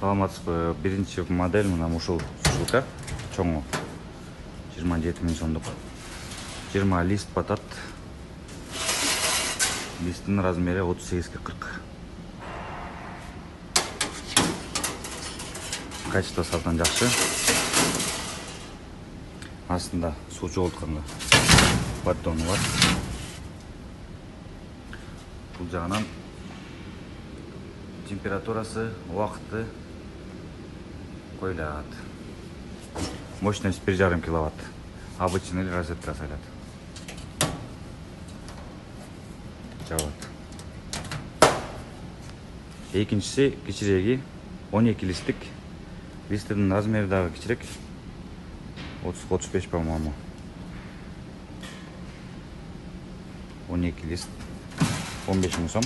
Саламатсызбы. Биринчи модель мына ушул сушилка чоңу 27 000 сомдук. 20 лист батат. Листтин размери 38-40. Качество саптан жакшы. Астында суу жоготконго поддону бар. Бул жагынан температурасы, убакыты коюлат. Мощность 1,5 киловатт. Обычный розетка салат. Жабат. Экинчиси кичиреги 12 листтик. Листтин размери дагы кичирээк. 30-35 по-моему. 12 лист. 15 000 сом.